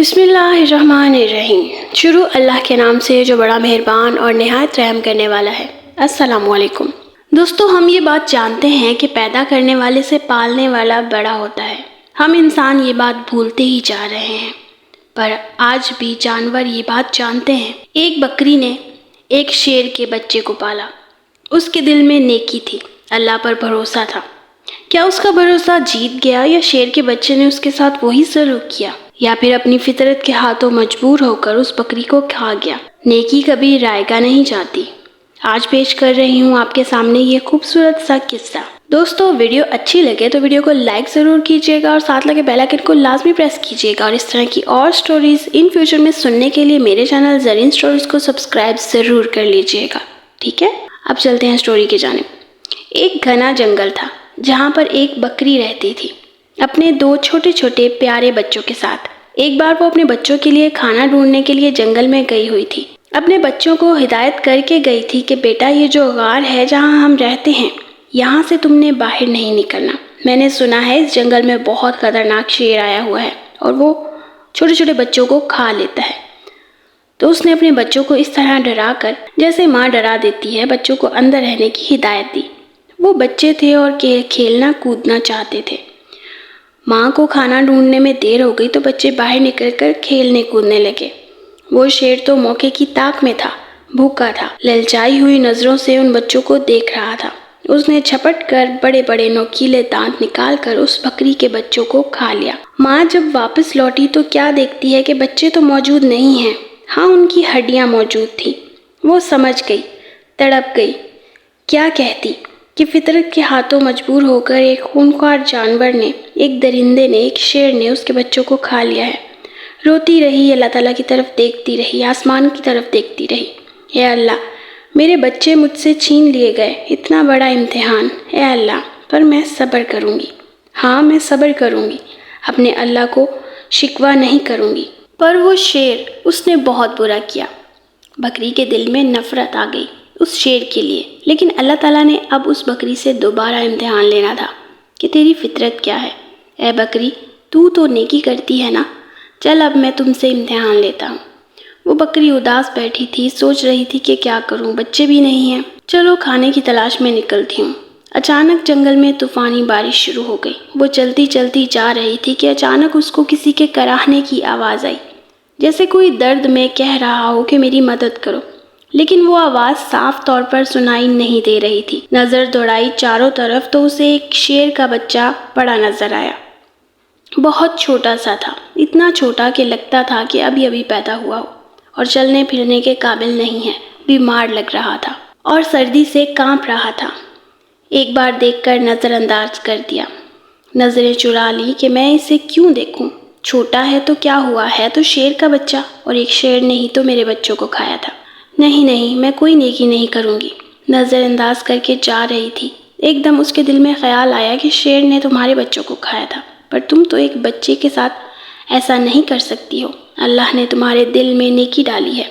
بسم اللہ الرحمن الرحیم۔ شروع اللہ کے نام سے جو بڑا مہربان اور نہایت رحم کرنے والا ہے۔ السلام علیکم دوستو، ہم یہ بات جانتے ہیں کہ پیدا کرنے والے سے پالنے والا بڑا ہوتا ہے۔ ہم انسان یہ بات بھولتے ہی جا رہے ہیں، پر آج بھی جانور یہ بات جانتے ہیں۔ ایک بکری نے ایک شیر کے بچے کو پالا۔ اس کے دل میں نیکی تھی، اللہ پر بھروسہ تھا۔ کیا اس کا بھروسہ جیت گیا یا شیر کے بچے نے اس کے ساتھ وہی سلوک کیا، یا پھر اپنی فطرت کے ہاتھوں مجبور ہو کر اس بکری کو کھا گیا؟ نیکی کبھی رائیگاں نہیں جاتی۔ آج پیش کر رہی ہوں آپ کے سامنے یہ خوبصورت سا قصہ۔ دوستو، ویڈیو اچھی لگے تو ویڈیو کو لائک ضرور کیجیے گا اور ساتھ لگے بیل آئیکن کو لازمی پریس کیجیے گا، اور اس طرح کی اور سٹوریز ان فیوچر میں سننے کے لیے میرے چینل زرین سٹوریز کو سبسکرائب ضرور کر لیجیے گا، ٹھیک ہے؟ اب چلتے ہیں سٹوری کی جانب۔ ایک گھنا جنگل تھا جہاں پر ایک بکری رہتی تھی اپنے 2 چھوٹے چھوٹے پیارے بچوں کے ساتھ۔ ایک بار وہ اپنے بچوں کے لیے کھانا ڈھونڈنے کے لیے جنگل میں گئی ہوئی تھی۔ اپنے بچوں کو ہدایت کر کے گئی تھی کہ بیٹا، یہ جو غار ہے جہاں ہم رہتے ہیں، یہاں سے تم نے باہر نہیں نکلنا۔ میں نے سنا ہے اس جنگل میں بہت خطرناک شیر آیا ہوا ہے اور وہ چھوٹے چھوٹے بچوں کو کھا لیتا ہے۔ تو اس نے اپنے بچوں کو اس طرح ڈرا کر، جیسے ماں ڈرا دیتی ہے، بچوں کو اندر رہنے کی ہدایت دی۔ وہ بچے تھے اور کھیلنا کودنا چاہتے تھے۔ ماں کو کھانا ڈھونڈنے میں دیر ہو گئی تو بچے باہر نکل کر کھیلنے کودنے لگے۔ وہ شیر تو موقع کی طاق میں تھا، بھوکا تھا، للچائی ہوئی نظروں سے ان بچوں کو دیکھ رہا تھا۔ اس نے جھپٹ کر بڑے بڑے نوکیلے دانت نکال کر اس بکری کے بچوں کو کھا لیا۔ ماں جب واپس لوٹی تو کیا دیکھتی ہے کہ بچے تو موجود نہیں ہیں، ہاں ان کی ہڈیاں موجود تھیں۔ وہ سمجھ گئی، تڑپ گئی۔ کیا کہتی کہ فطرت کے ہاتھوں مجبور ہو کر ایک خونخوار جانور نے، ایک درندے نے، ایک شیر نے اس کے بچوں کو کھا لیا ہے۔ روتی رہی، اللہ تعالیٰ کی طرف دیکھتی رہی، آسمان کی طرف دیکھتی رہی۔ اے اللہ، میرے بچے مجھ سے چھین لیے گئے، اتنا بڑا امتحان، اے اللہ، پر میں صبر کروں گی، ہاں میں صبر کروں گی، اپنے اللہ کو شکوہ نہیں کروں گی۔ پر وہ شیر، اس نے بہت برا کیا۔ بکری کے دل میں نفرت آ گئی اس شیر کے لیے، لیکن اللہ تعالیٰ نے اب اس بکری سے دوبارہ امتحان لینا تھا کہ تیری فطرت کیا ہے۔ اے بکری، تو نیکی کرتی ہے نا؟ چل اب میں تم سے امتحان لیتا ہوں۔ وہ بکری اداس بیٹھی تھی، سوچ رہی تھی کہ کیا کروں، بچے بھی نہیں ہیں، چلو کھانے کی تلاش میں نکلتی ہوں۔ اچانک جنگل میں طوفانی بارش شروع ہو گئی۔ وہ چلتی چلتی جا رہی تھی کہ اچانک اس کو کسی کے کراہنے کی آواز آئی، جیسے کوئی درد میں کہہ رہا ہو کہ میری مدد کرو، لیکن وہ آواز صاف طور پر سنائی نہیں دے رہی تھی۔ نظر دوڑائی چاروں طرف تو اسے ایک شیر کا بچہ پڑا نظر آیا۔ بہت چھوٹا سا تھا، اتنا چھوٹا کہ لگتا تھا کہ ابھی ابھی پیدا ہوا ہو اور چلنے پھرنے کے قابل نہیں ہے۔ بیمار لگ رہا تھا اور سردی سے کانپ رہا تھا۔ ایک بار دیکھ کر نظر انداز کر دیا، نظریں چرا لی کہ میں اسے کیوں دیکھوں، چھوٹا ہے تو کیا ہوا، ہے تو شیر کا بچہ، اور ایک شیر نے ہی تو میرے بچوں کو کھایا تھا۔ نہیں، میں کوئی نیکی نہیں کروں گی۔ نظر انداز کر کے جا رہی تھی، ایک دم اس کے دل میں خیال آیا کہ شیر نے تمہارے بچوں کو کھایا تھا، پر تم تو ایک بچے کے ساتھ ایسا نہیں کر سکتی ہو۔ اللہ نے تمہارے دل میں نیکی ڈالی ہے،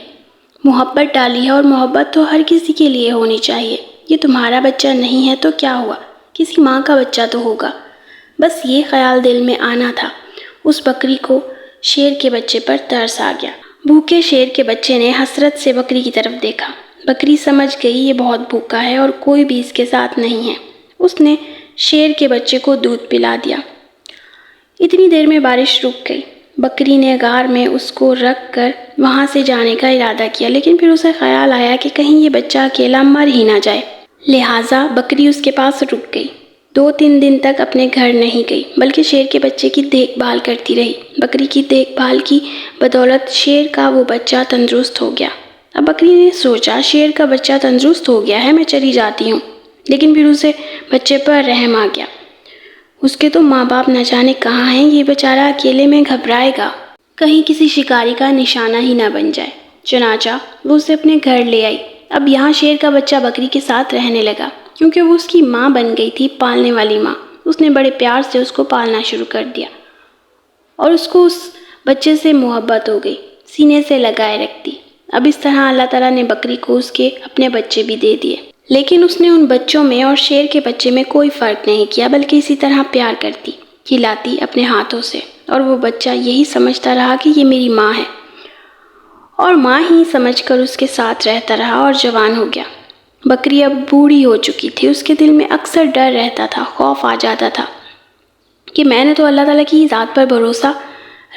محبت ڈالی ہے، اور محبت تو ہر کسی کے لیے ہونی چاہیے۔ یہ تمہارا بچہ نہیں ہے تو کیا ہوا، کسی ماں کا بچہ تو ہوگا۔ بس یہ خیال دل میں آنا تھا، اس بکری کو شیر کے بچے پر ترس آ گیا۔ بھوکے شیر کے بچے نے حسرت سے بکری کی طرف دیکھا۔ بکری سمجھ گئی یہ بہت بھوکا ہے اور کوئی بھی اس کے ساتھ نہیں ہے۔ اس نے شیر کے بچے کو دودھ پلا دیا۔ اتنی دیر میں بارش رک گئی۔ بکری نے غار میں اس کو رکھ کر وہاں سے جانے کا ارادہ کیا، لیکن پھر اسے خیال آیا کہ کہیں یہ بچہ اکیلا مر ہی نہ جائے، لہٰذا بکری اس کے پاس رک گئی۔ 2-3 دن تک اپنے گھر نہیں گئی، بلکہ شیر کے بچے کی دیکھ بھال کرتی رہی۔ بکری کی دیکھ بھال کی بدولت شیر کا وہ بچہ تندرست ہو گیا۔ اب بکری نے سوچا، شیر کا بچہ تندرست ہو گیا ہے، میں چلی جاتی ہوں، لیکن پھر اسے بچے پر رحم آ گیا۔ اس کے تو ماں باپ نہ جانے کہاں ہیں، یہ بیچارہ اکیلے میں گھبرائے گا، کہیں کسی شکاری کا نشانہ ہی نہ بن جائے۔ چنانچہ وہ اسے اپنے گھر لے آئی۔ اب یہاں شیر کا بچہ بکری کے ساتھ رہنے لگا، کیونکہ وہ اس کی ماں بن گئی تھی، پالنے والی ماں۔ اس نے بڑے پیار سے اس کو پالنا شروع کر دیا اور اس کو اس بچے سے محبت ہو گئی، سینے سے لگائے رکھتی۔ اب اس طرح اللہ تعالیٰ نے بکری کو اس کے اپنے بچے بھی دے دیے، لیکن اس نے ان بچوں میں اور شیر کے بچے میں کوئی فرق نہیں کیا، بلکہ اسی طرح پیار کرتی، کھلاتی اپنے ہاتھوں سے اور وہ بچہ یہی سمجھتا رہا کہ یہ میری ماں ہے اور ماں ہی سمجھ کر اس کے ساتھ رہتا رہا اور جوان ہو گیا۔ بکری اب بوڑھی ہو چکی تھی، اس کے دل میں اکثر ڈر رہتا تھا، خوف آ جاتا تھا کہ میں نے تو اللہ تعالیٰ کی ذات پر بھروسہ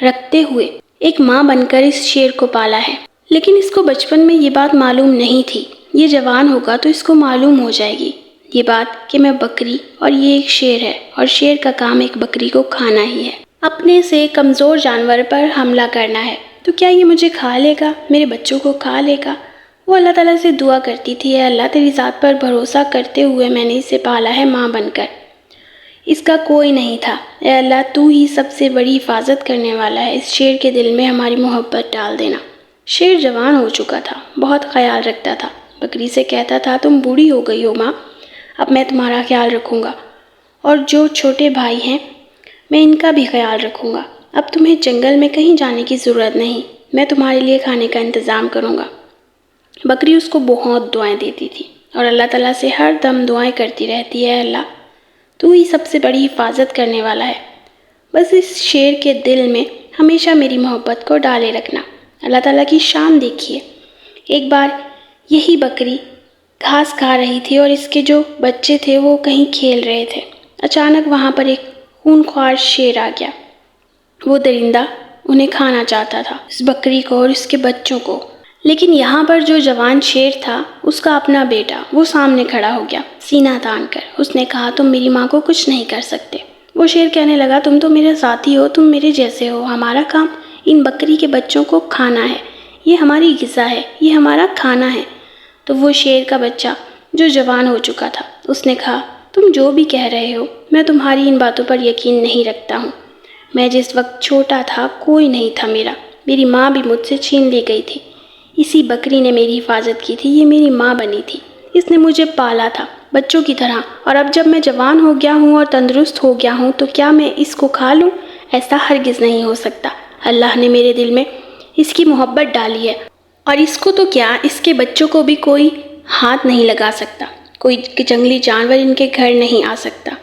رکھتے ہوئے ایک ماں بن کر اس شیر کو پالا ہے، لیکن اس کو بچپن میں یہ بات معلوم نہیں تھی۔ یہ جوان ہوگا تو اس کو معلوم ہو جائے گی یہ بات کہ میں بکری اور یہ ایک شیر ہے، اور شیر کا کام ایک بکری کو کھانا ہی ہے، اپنے سے کمزور جانور پر حملہ کرنا ہے۔ تو کیا یہ مجھے کھا لے گا، میرے بچوں کو کھا لے گا؟ وہ اللہ تعالیٰ سے دعا کرتی تھی، اے اللہ تیری ذات پر بھروسہ کرتے ہوئے میں نے اسے پالا ہے ماں بن کر، اس کا کوئی نہیں تھا، اے اللہ تو ہی سب سے بڑی حفاظت کرنے والا ہے، اس شیر کے دل میں ہماری محبت ڈال دینا۔ شیر جوان ہو چکا تھا، بہت خیال رکھتا تھا، بکری سے کہتا تھا تم بوڑھی ہو گئی ہو ماں، اب میں تمہارا خیال رکھوں گا، اور جو چھوٹے بھائی ہیں میں ان کا بھی خیال رکھوں گا، اب تمہیں جنگل میں کہیں جانے کی ضرورت نہیں، میں تمہارے لیے کھانے کا انتظام کروں گا۔ بکری اس کو بہت دعائیں دیتی تھی اور اللہ تعالیٰ سے ہر دم دعائیں کرتی رہتی ہے، اللہ تو ہی سب سے بڑی حفاظت کرنے والا ہے، بس اس شیر کے دل میں ہمیشہ میری محبت کو ڈالے رکھنا۔ اللہ تعالیٰ کی شان دیکھیے، ایک بار یہی بکری گھاس کھا رہی تھی اور اس کے جو بچے تھے وہ کہیں کھیل رہے تھے، اچانک وہاں پر ایک خونخوار شیر آ گیا۔ وہ درندہ انہیں کھانا چاہتا تھا، اس بکری کو اور اس کے بچوں کو، لیکن یہاں پر جو جوان شیر تھا اس کا اپنا بیٹا وہ سامنے کھڑا ہو گیا سینہ تان کر۔ اس نے کہا تم میری ماں کو کچھ نہیں کر سکتے۔ وہ شیر کہنے لگا تم تو میرے ساتھی ہو، تم میرے جیسے ہو، ہمارا کام ان بکری کے بچوں کو کھانا ہے، یہ ہماری غذا ہے، یہ ہمارا کھانا ہے۔ تو وہ شیر کا بچہ جو جوان ہو چکا تھا اس نے کہا تم جو بھی کہہ رہے ہو میں تمہاری ان باتوں پر یقین نہیں رکھتا ہوں، میں جس وقت چھوٹا تھا کوئی نہیں تھا میری ماں بھی مجھ سے چھین لی گئی تھی، اسی بکری نے میری حفاظت کی تھی، یہ میری ماں بنی تھی، اس نے مجھے پالا تھا بچوں کی طرح، اور اب جب میں جوان ہو گیا ہوں اور تندرست ہو گیا ہوں تو کیا میں اس کو کھا لوں؟ ایسا ہرگز نہیں ہو سکتا، اللہ نے میرے دل میں اس کی محبت ڈالی ہے، اور اس کو تو کیا اس کے بچوں کو بھی کوئی ہاتھ نہیں لگا سکتا، کوئی جنگلی جانور ان کے گھر نہیں آ سکتا،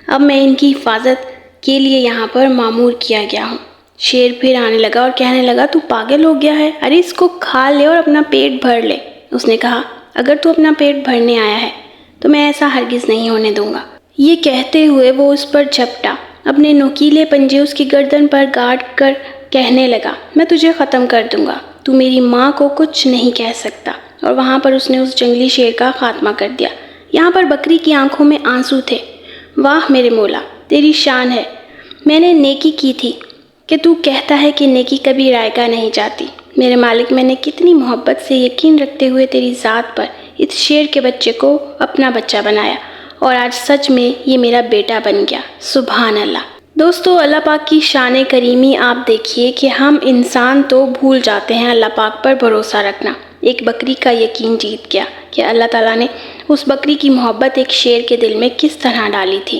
اب میں ان کی حفاظت کے لیے یہاں پر معمور کیا گیا ہوں۔ شیر پھر آنے لگا اور کہنے لگا تو پاگل ہو گیا ہے، ارے اس کو کھا لے اور اپنا پیٹ بھر لے۔ اس نے کہا اگر تو اپنا پیٹ بھرنے آیا ہے تو میں ایسا ہرگز نہیں ہونے دوں گا۔ یہ کہتے ہوئے وہ اس پر جھپٹا، اپنے نوکیلے پنجے اس کی گردن پر گاڑ کر کہنے لگا میں تجھے ختم کر دوں گا، تو میری ماں کو کچھ نہیں کہہ سکتا، اور وہاں پر اس نے اس جنگلی شیر کا خاتمہ کر دیا۔ یہاں پر بکری کی آنکھوں میں آنسو تھے، واہ میرے مولا تیری شان ہے، میں نے نیکی کی تھی کہ تو کہتا ہے کہ نیکی کبھی رائگاں نہیں جاتی، میرے مالک میں نے کتنی محبت سے یقین رکھتے ہوئے تیری ذات پر اس شیر کے بچے کو اپنا بچہ بنایا، اور آج سچ میں یہ میرا بیٹا بن گیا، سبحان اللہ۔ دوستو اللہ پاک کی شان کریمی آپ دیکھیے کہ ہم انسان تو بھول جاتے ہیں اللہ پاک پر بھروسہ رکھنا۔ ایک بکری کا یقین جیت گیا کہ اللہ تعالیٰ نے اس بکری کی محبت ایک شیر کے دل میں کس طرح ڈالی تھی۔